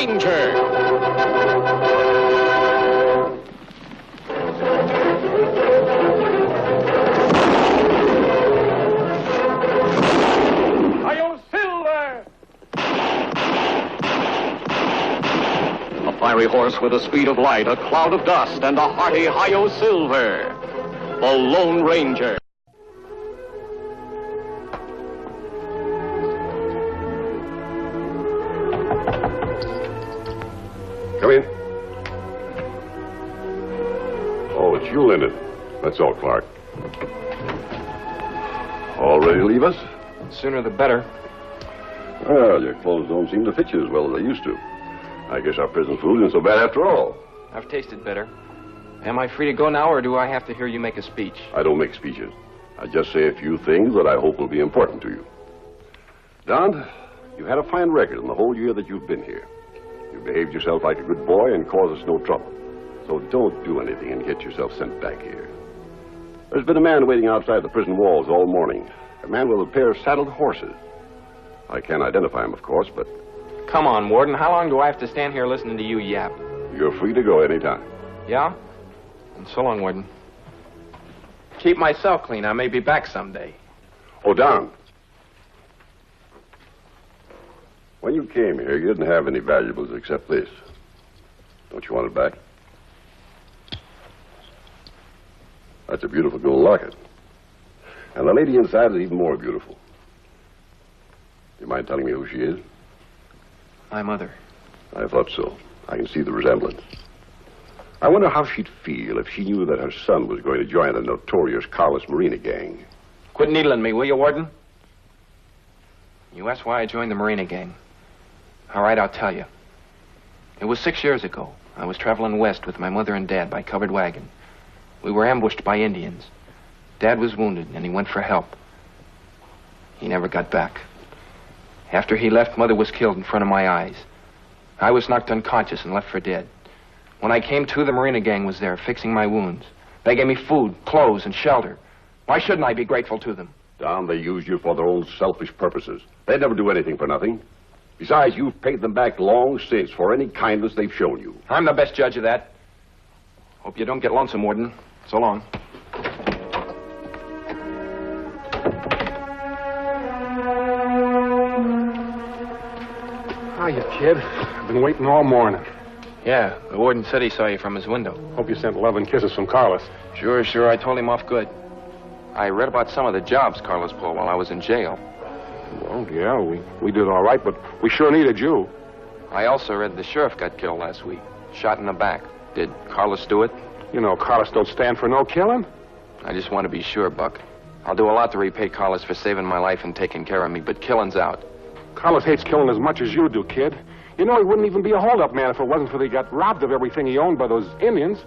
Ranger. Hi-Yo Silver! A fiery horse with the speed of light, a cloud of dust, and a hearty Hi-Yo Silver. The Lone Ranger. Come in. Oh, it's you, Lyndon. That's all, Clark. All ready to leave us? Sooner the better. Well, your clothes don't seem to fit you as well as they used to. I guess our prison food isn't so bad after all. I've tasted better. Am I free to go now, or do I have to hear you make a speech? I don't make speeches. I just say a few things that I hope will be important to you. Don, you've had a fine record in the whole year that you've been here. You've behaved yourself like a good boy and caused us no trouble. So don't do anything and get yourself sent back here. There's been a man waiting outside the prison walls all morning. A man with a pair of saddled horses. I can't identify him, of course, but... Come on, Warden. How long do I have to stand here listening to you yap? You're free to go anytime. Yeah? And so long, Warden. Keep my cell clean. I may be back someday. Oh, Don. When you came here, you didn't have any valuables except this. Don't you want it back? That's a beautiful gold locket. And the lady inside is even more beautiful. Do you mind telling me who she is? My mother. I thought so. I can see the resemblance. I wonder how she'd feel if she knew that her son was going to join the notorious Carlos Marina gang. Quit needling me, will you, Warden? You asked why I joined the Marina gang. All right, I'll tell you. It was 6 years ago. I was traveling west with my mother and Dad by covered wagon. We were ambushed by Indians. Dad was wounded, and he went for help. He never got back. After he left, Mother was killed in front of my eyes. I was knocked unconscious and left for dead. When I came to, the Marina gang was there, fixing my wounds. They gave me food, clothes, and shelter. Why shouldn't I be grateful to them? Don, they used you for their own selfish purposes. They'd never do anything for nothing. Besides, you've paid them back long since for any kindness they've shown you. I'm the best judge of that. Hope you don't get lonesome, Warden. So long. Hiya, kid. I've been waiting all morning. Yeah, the Warden said he saw you from his window. Hope you sent love and kisses from Carlos. Sure. I told him off good. I read about some of the jobs Carlos pulled while I was in jail. Well, yeah, we did all right, but we sure needed you. I also read the sheriff got killed last week. Shot in the back. Did Carlos do it? You know, Carlos don't stand for no killing. I just want to be sure, Buck. I'll do a lot to repay Carlos for saving my life and taking care of me, but killing's out. Carlos hates killing as much as you do, kid. You know, he wouldn't even be a hold-up man if it wasn't for he got robbed of everything he owned by those Indians.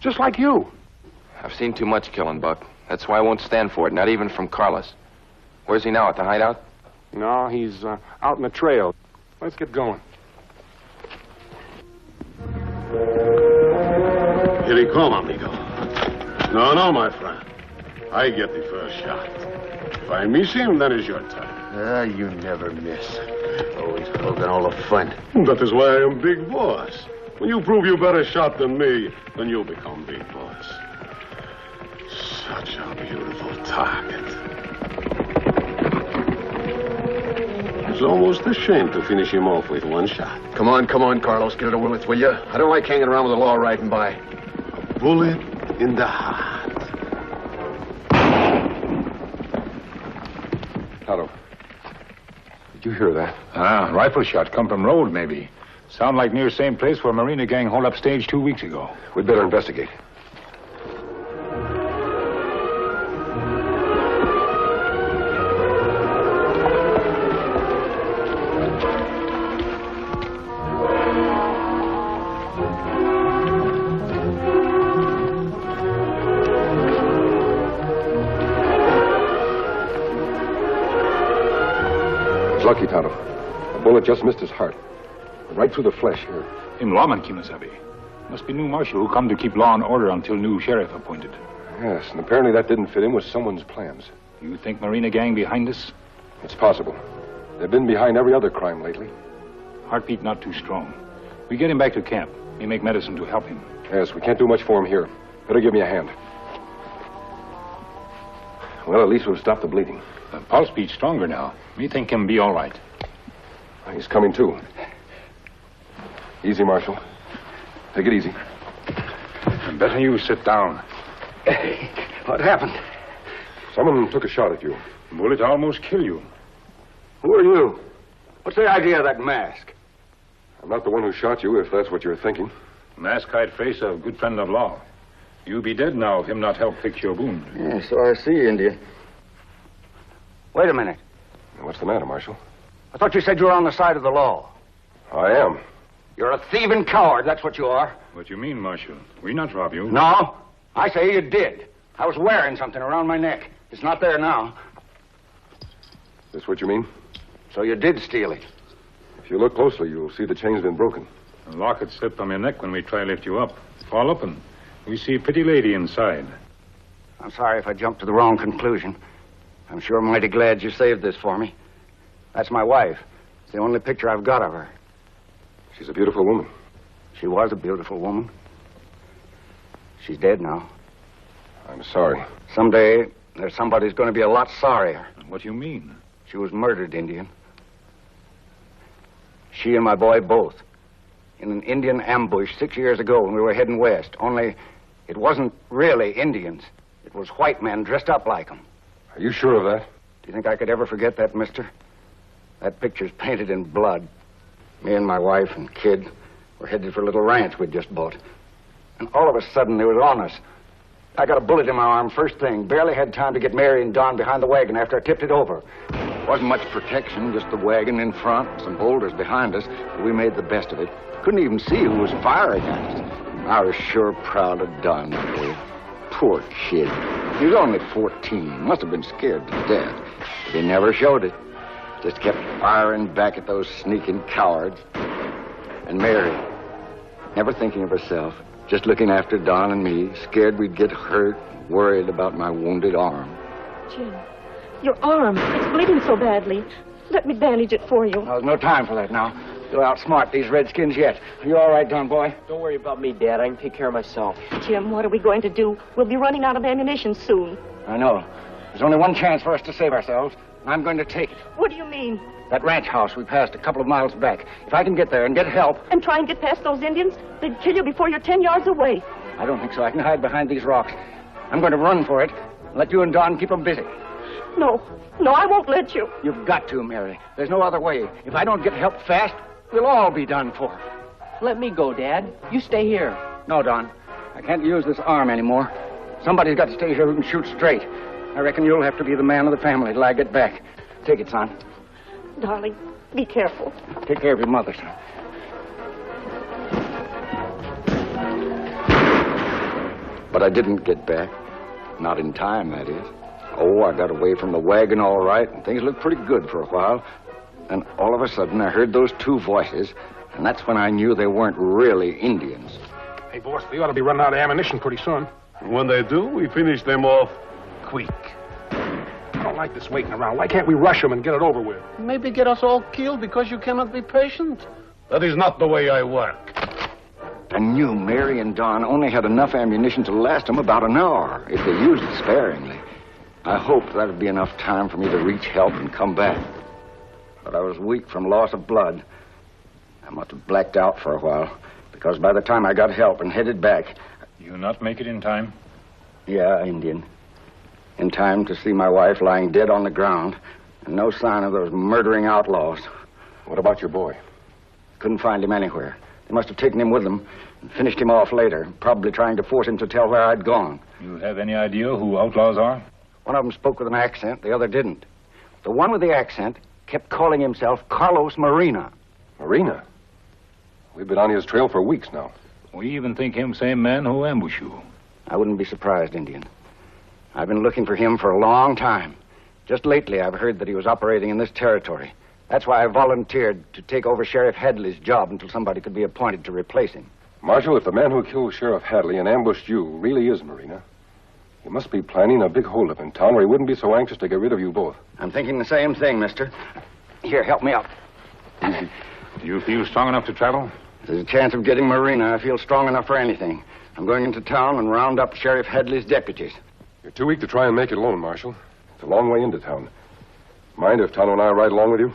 Just like you. I've seen too much killing, Buck. That's why I won't stand for it, not even from Carlos. Where's he now, at the hideout? No, he's out in the trail. Let's get going. Here he come, amigo. No, my friend. I get the first shot. If I miss him, then it's your turn. You never miss. Always poking all the fun. That is why I am big boss. When you prove you're better shot than me, then you'll become big boss. Such a beautiful target. It's almost a shame to finish him off with one shot. Come on, Carlos. Get it over with, will you? I don't like hanging around with the law riding by. A bullet in the heart. Tonto. Did you hear that? Rifle shot. Come from road, maybe. Sound like near same place where Marina gang hold up stage 2 weeks ago. We'd better investigate. Lucky, Tonto. The bullet just missed his heart. Right through the flesh here. In lawman, Kimasabi. Must be new marshal who come to keep law and order until new sheriff appointed. Yes, and apparently that didn't fit in with someone's plans. You think Marina gang behind us? It's possible. They've been behind every other crime lately. Heartbeat not too strong. We get him back to camp. We make medicine to help him. Yes, we can't do much for him here. Better give me a hand. Well, at least we'll stop the bleeding. The pulse beats stronger now. We think him be all right. He's coming to. Easy, Marshal. Take it easy. Better you sit down. What happened? Someone took a shot at you. Bullet almost kill you. Who are you? What's the idea of that mask? I'm not the one who shot you, if that's what you're thinking. Mask-hide face of good friend of law. You be dead now if him not help fix your wound. Yeah, so I see, Indian. Wait a minute. What's the matter, Marshal? I thought you said you were on the side of the law. I am. You're a thieving coward, that's what you are. What you mean, Marshal? We not rob you. No, I say you did. I was wearing something around my neck. It's not there now. This what you mean? So you did steal it. If you look closely, you'll see the chain's been broken. The locket slipped from your neck when we try to lift you up. Fall up and we see a pretty lady inside. I'm sorry if I jumped to the wrong conclusion. I'm sure mighty glad you saved this for me. That's my wife. It's the only picture I've got of her. She's a beautiful woman. She was a beautiful woman. She's dead now. I'm sorry. Someday, there's somebody's going to be a lot sorrier. What do you mean? She was murdered, Indian. She and my boy both. In an Indian ambush 6 years ago when we were heading west. Only, it wasn't really Indians. It was white men dressed up like them. Are you sure of that? Do you think I could ever forget that, mister? That picture's painted in blood. Me and my wife and kid were headed for a little ranch we'd just bought. And all of a sudden, they was on us. I got a bullet in my arm first thing. Barely had time to get Mary and Don behind the wagon after I tipped it over. Wasn't much protection, just the wagon in front, some boulders behind us. But we made the best of it. Couldn't even see who was firing at us. I was sure proud of Don that day. Poor kid. He was only 14. Must have been scared to death. But he never showed it. Just kept firing back at those sneaking cowards. And Mary, never thinking of herself, just looking after Don and me, scared we'd get hurt, worried about my wounded arm. Jim, your arm, it's bleeding so badly. Let me bandage it for you. There's no time for that now. You'll outsmart these redskins yet. Are you all right, Don boy? Don't worry about me, Dad. I can take care of myself. Jim, what are we going to do? We'll be running out of ammunition soon. I know. There's only one chance for us to save ourselves. I'm going to take it. What do you mean? That ranch house we passed a couple of miles back. If I can get there and get help... And try and get past those Indians? They'd kill you before you're 10 yards away. I don't think so. I can hide behind these rocks. I'm going to run for it and let you and Don keep them busy. No, I won't let you. You've got to, Mary. There's no other way. If I don't get help fast, we'll all be done for. Let me go, Dad. You stay here. No, Don. I can't use this arm anymore. Somebody's got to stay here who can shoot straight. I reckon you'll have to be the man of the family till I get back. Take it, son. Darling, be careful. Take care of your mother, son. But I didn't get back. Not in time, that is. Oh, I got away from the wagon all right, and things looked pretty good for a while. Then all of a sudden, I heard those two voices, and that's when I knew they weren't really Indians. Hey, boss, they ought to be running out of ammunition pretty soon. When they do, we finish them off quick. I don't like this waiting around. Why can't we rush them and get it over with? Maybe get us all killed because you cannot be patient. That is not the way I work. I knew Mary and Don only had enough ammunition to last them about an hour, if they used it sparingly. I hoped that'd be enough time for me to reach help and come back. But I was weak from loss of blood. I must have blacked out for a while, because by the time I got help and headed back... You not make it in time? Yeah, Indian. In time to see my wife lying dead on the ground, and no sign of those murdering outlaws. What about your boy? Couldn't find him anywhere. They must have taken him with them and finished him off later, probably trying to force him to tell where I'd gone. You have any idea who outlaws are? One of them spoke with an accent, the other didn't. The one with the accent kept calling himself Carlos Marina. Marina? We've been on his trail for weeks now. We even think him same man who ambushed you. I wouldn't be surprised, Indian. I've been looking for him for a long time. Just lately, I've heard that he was operating in this territory. That's why I volunteered to take over Sheriff Hadley's job until somebody could be appointed to replace him. Marshal, if the man who killed Sheriff Hadley and ambushed you really is Marina, he must be planning a big holdup in town where he wouldn't be so anxious to get rid of you both. I'm thinking the same thing, mister. Here, help me up. Do you feel strong enough to travel? There's a chance of getting Marina. I feel strong enough for anything. I'm going into town and round up Sheriff Headley's deputies. You're too weak to try and make it alone, Marshal. It's a long way into town. Mind if Tonto and I ride along with you?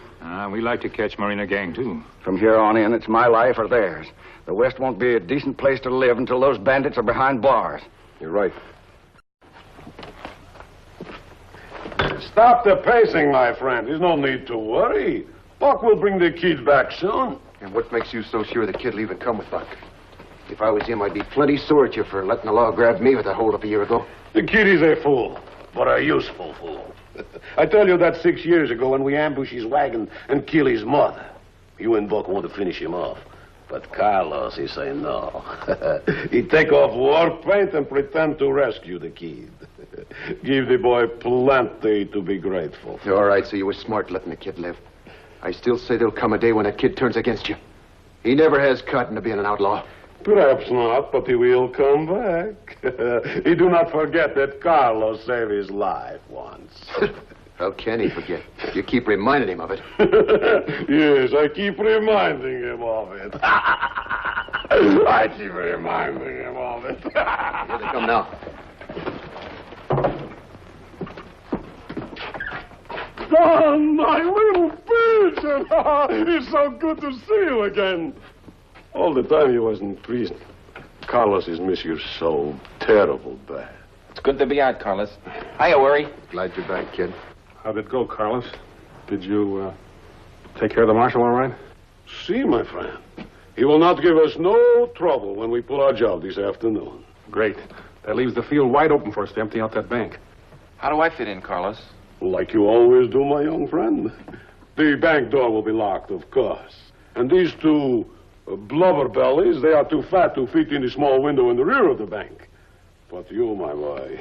We like to catch Marina gang, too. From here on in, it's my life or theirs. The West won't be a decent place to live until those bandits are behind bars. You're right. Stop the pacing, my friend. There's no need to worry. Buck will bring the kid back soon. And what makes you so sure the kid'll even come with Buck? If I was him, I'd be plenty sore at you for letting the law grab me with a hold-up a year ago. The kid is a fool, but a useful fool. I tell you that 6 years ago when we ambushed his wagon and killed his mother. You and Buck want to finish him off. But Carlos, he say no. He take off war paint and pretend to rescue the kid. Give the boy plenty to be grateful for. You're all right, so you were smart letting the kid live. I still say there'll come a day when that kid turns against you. He never has cut into being an outlaw. Perhaps not, but he will come back. He do not forget that Carlos saved his life once. How can he forget? You keep reminding him of it. Yes, I keep reminding him of it. I keep reminding him of it. Here they come now. Don, my little pigeon! It's so good to see you again. All the time you was in prison, Carlos has missed you so terrible bad. It's good to be out, Carlos. Hiya, Worry. Glad you're back, kid. How'd it go, Carlos? Did you, take care of the marshal all right? See, my friend, he will not give us no trouble when we pull our job this afternoon. Great. That leaves the field wide open for us to empty out that bank. How do I fit in, Carlos? Like you always do, my young friend. The bank door will be locked, of course. And these two blubber bellies, they are too fat to fit in the small window in the rear of the bank. But you, my boy,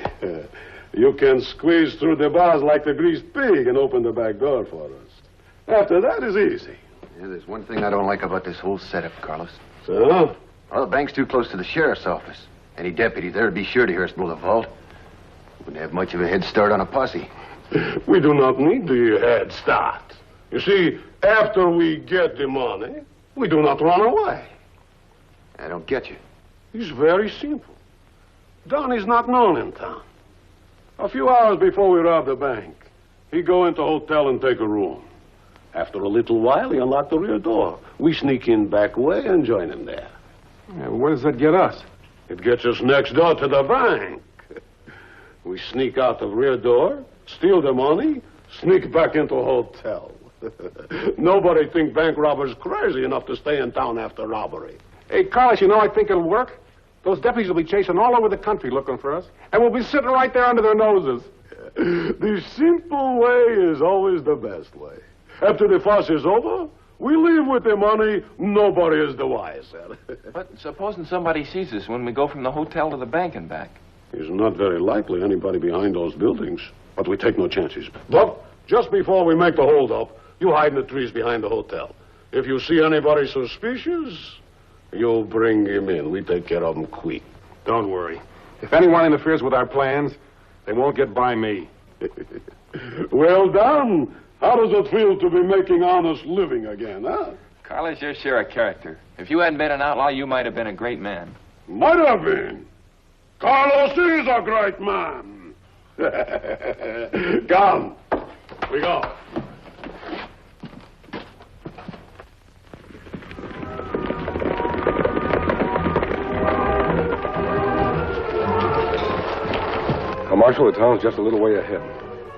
you can squeeze through the bars like the greased pig and open the back door for us. After that is easy. Yeah, there's one thing I don't like about this whole setup, Carlos. So? Well, the bank's too close to the sheriff's office. Any deputy there would be sure to hear us blow the vault. Wouldn't have much of a head start on a posse. We do not need the head start. You see, after we get the money, we do not run away. I don't get you. It's very simple. Don is not known in town. A few hours before we rob the bank, he go into a hotel and take a room. After a little while, he unlock the rear door. We sneak in back way and join him there. Yeah, where does that get us? It gets us next door to the bank. We sneak out the rear door, steal the money, sneak back into a hotel. Nobody think bank robbers crazy enough to stay in town after robbery. Hey, Carlos, you know, I think it'll work. Those deputies will be chasing all over the country looking for us, and we'll be sitting right there under their noses. The simple way is always the best way. After the fuss is over, we leave with the money. Nobody is the wiser. But supposing somebody sees us when we go from the hotel to the bank and back? It's not very likely anybody behind those buildings, but we take no chances. But just before we make the hold-up, you hide in the trees behind the hotel. If you see anybody suspicious, you bring him in. We take care of him quick. Don't worry. If anyone interferes with our plans, they won't get by me. Well done. How does it feel to be making honest living again, huh? Carlos, you're sure a character. If you hadn't been an outlaw, you might have been a great man. Might have been. Carlos is a great man. Come. We go. Well, Marshal, the town's just a little way ahead.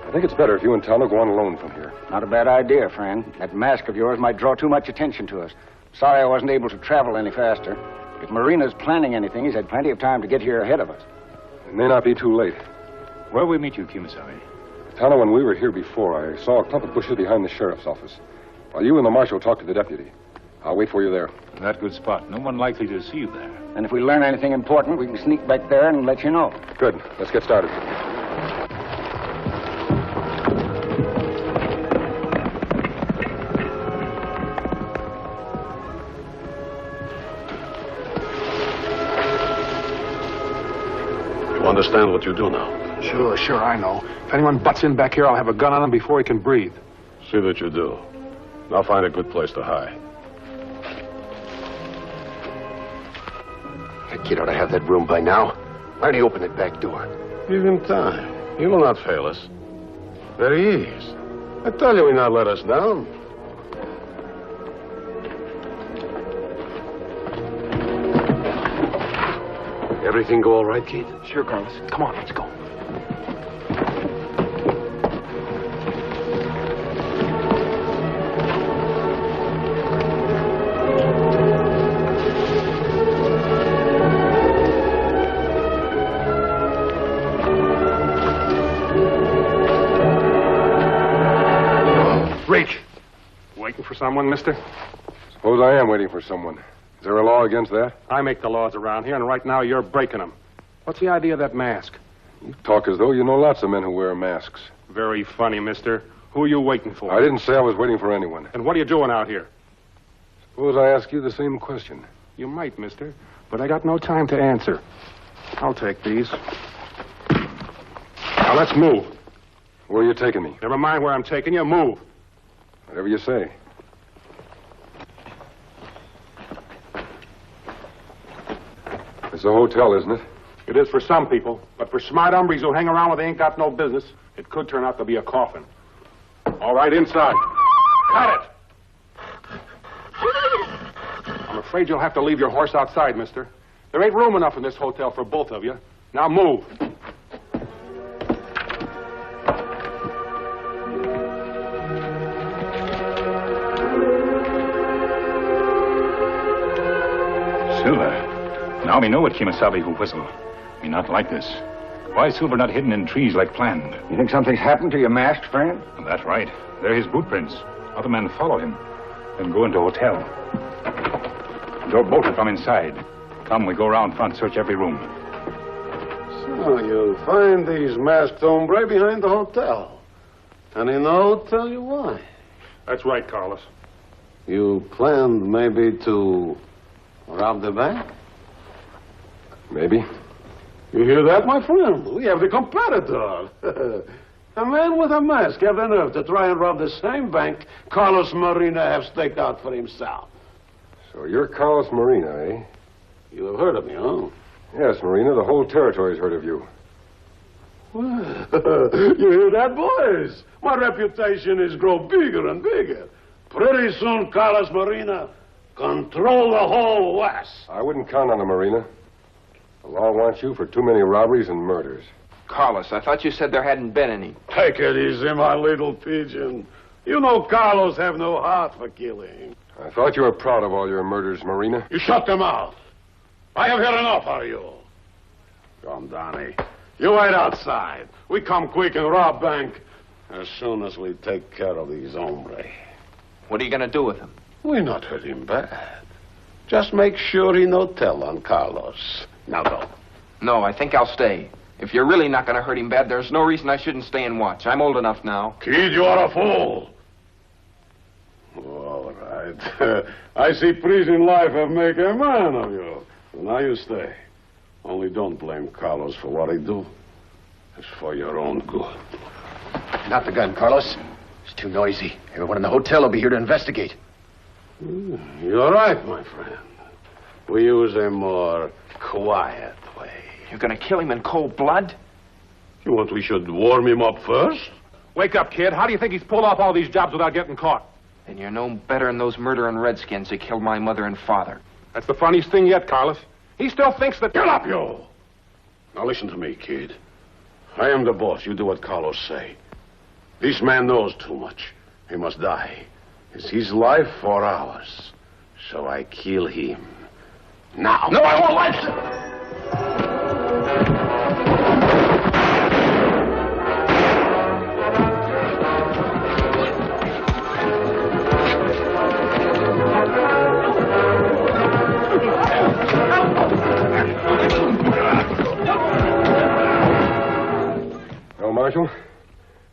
I think it's better if you and Tonto go on alone from here. Not a bad idea, friend. That mask of yours might draw too much attention to us. Sorry I wasn't able to travel any faster. If Marina's planning anything, he's had plenty of time to get here ahead of us. It may not be too late. Where'll we meet you, Kimasabi? Tonto, when we were here before, I saw a clump of bushes behind the sheriff's office. While you and the marshal talk to the deputy. I'll wait for you there. That good spot. No one likely to see you there. And if we learn anything important, we can sneak back there and let you know. Good. Let's get started. You understand what you do now? Sure, I know. If anyone butts in back here, I'll have a gun on him before he can breathe. See that you do. Now find a good place to hide. kid ought to have that room by now. Why don't he open that back door? Give him time. He will not fail us. There he is. I tell you, he'll not let us down. Everything go all right, Keith? Sure, Carlos. Come on, let's go. Reach. Waiting for someone, mister? Suppose I am waiting for someone. Is there a law against that? I make the laws around here, and right now you're breaking them. What's the idea of that mask? You talk as though you know lots of men who wear masks. Very funny, mister. Who are you waiting for? I didn't say I was waiting for anyone. And what are you doing out here? Suppose I ask you the same question. You might, mister, but I got no time to answer. I'll take these. Now, let's move. Where are you taking me? Never mind where I'm taking you. Move. Whatever you say. It's a hotel, isn't it? It is for some people, but for smart hombres who hang around where they ain't got no business, it could turn out to be a coffin. All right, inside. Cut it! I'm afraid you'll have to leave your horse outside, mister. There ain't room enough in this hotel for both of you. Now move. Silver. Now we know what Kimasabi who whistle. We not like this. Why is Silver not hidden in trees like planned? You think something's happened to your masked friend? That's right. They're his boot prints. Other men follow him. Then go into hotel. Door bolted from inside. Come, we go around front, search every room. So you'll find these masked hombre behind the hotel. And in the hotel, you why? That's right, Carlos. You planned maybe to rob the bank? Maybe. You hear that, my friend? We have the competitor. A man with a mask have the nerve to try and rob the same bank Carlos Marina have staked out for himself. So you're Carlos Marina, eh? You have heard of me, huh? Yes, Marina. The whole territory's heard of you. Well, you hear that, boys? My reputation is grow bigger and bigger. Pretty soon, Carlos Marina control the whole West. I wouldn't count on it, Marina. The law wants you for too many robberies and murders. Carlos, I thought you said there hadn't been any. Take it easy, my little pigeon. You know Carlos have no heart for killing. I thought you were proud of all your murders, Marina. You shut them out. I have heard enough of you. Come, Donnie. You wait outside. We come quick and rob bank as soon as we take care of these hombres. What are you going to do with him? We not hurt him bad. Just make sure he no tell on Carlos. Now go. No, I think I'll stay. If you're really not going to hurt him bad, there's no reason I shouldn't stay and watch. I'm old enough now. Kid, you are a fool. All right. I see prison life have make a man of you. So now you stay. Only don't blame Carlos for what he do. It's for your own good. Not the gun, Carlos. It's too noisy. Everyone in the hotel will be here to investigate. You're right, my friend. We use a more quiet way. You're going to kill him in cold blood? You want we should warm him up first? Wake up, kid. How do you think he's pulled off all these jobs without getting caught? Then you're no better than those murdering redskins that killed my mother and father. That's the funniest thing yet, Carlos. He still thinks that... Get up, you! Now listen to me, kid. I am the boss. You do what Carlos say. This man knows too much. He must die. It's his life or ours. So I kill him. Now. No, I won't let you! Well, Marshal,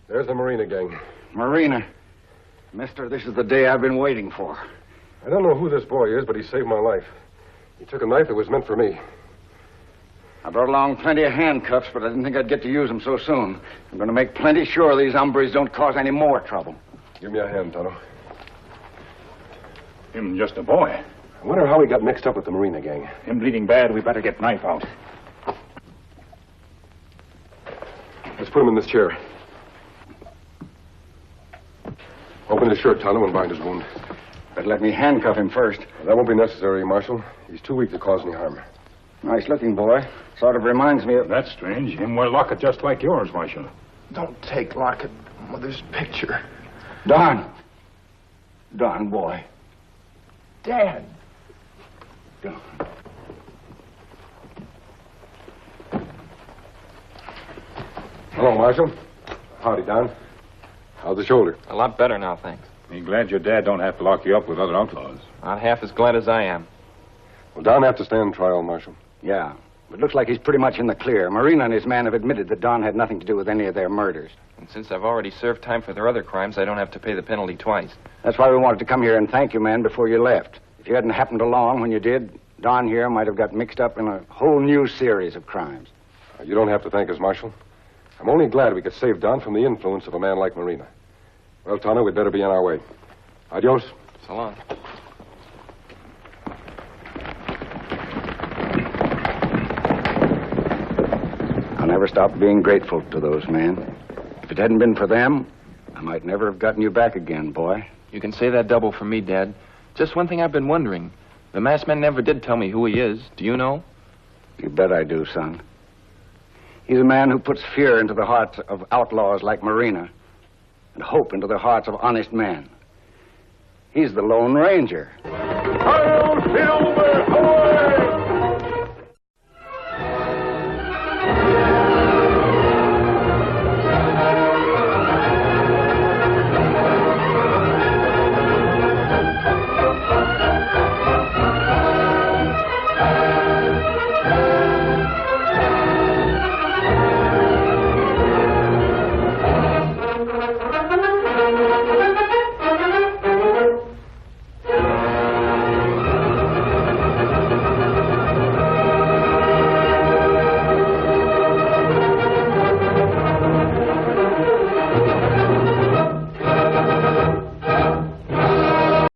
there's the Marina gang. Marina. Mister, this is the day I've been waiting for. I don't know who this boy is, but he saved my life. He took a knife that was meant for me. I brought along plenty of handcuffs, but I didn't think I'd get to use them so soon. I'm going to make plenty sure these hombres don't cause any more trouble. Give me a hand, Tonto. Him just a boy. I wonder how he got mixed up with the Marina gang. Him bleeding bad, we better get knife out. Let's put him in this chair. Open his shirt, Tonto, and bind his wound. But let me handcuff him first. That won't be necessary, Marshal. He's too weak to cause any harm. Nice looking boy. Sort of reminds me of... That's strange. Him wear locket just like yours, Marshal. Don't take Lockett Mother's picture. Don. Don, boy. Dad. Don. Hello, Marshal. Howdy, Don. How's the shoulder? A lot better now, thanks. Me glad your dad don't have to lock you up with other outlaws. Not half as glad as I am. Will Don have to stand trial, Marshal? Yeah. It looks like he's pretty much in the clear. Marina and his man have admitted that Don had nothing to do with any of their murders. And since I've already served time for their other crimes, I don't have to pay the penalty twice. That's why we wanted to come here and thank you, man, before you left. If you hadn't happened along when you did, Don here might have got mixed up in a whole new series of crimes. You don't have to thank us, Marshal. I'm only glad we could save Don from the influence of a man like Marina. Well, Tonto, we'd better be on our way. Adios. So long. I'll never stop being grateful to those men. If it hadn't been for them, I might never have gotten you back again, boy. You can say that double for me, Dad. Just one thing I've been wondering. The masked man never did tell me who he is. Do you know? You bet I do, son. He's a man who puts fear into the hearts of outlaws like Marina and hope into the hearts of honest men. He's the Lone Ranger.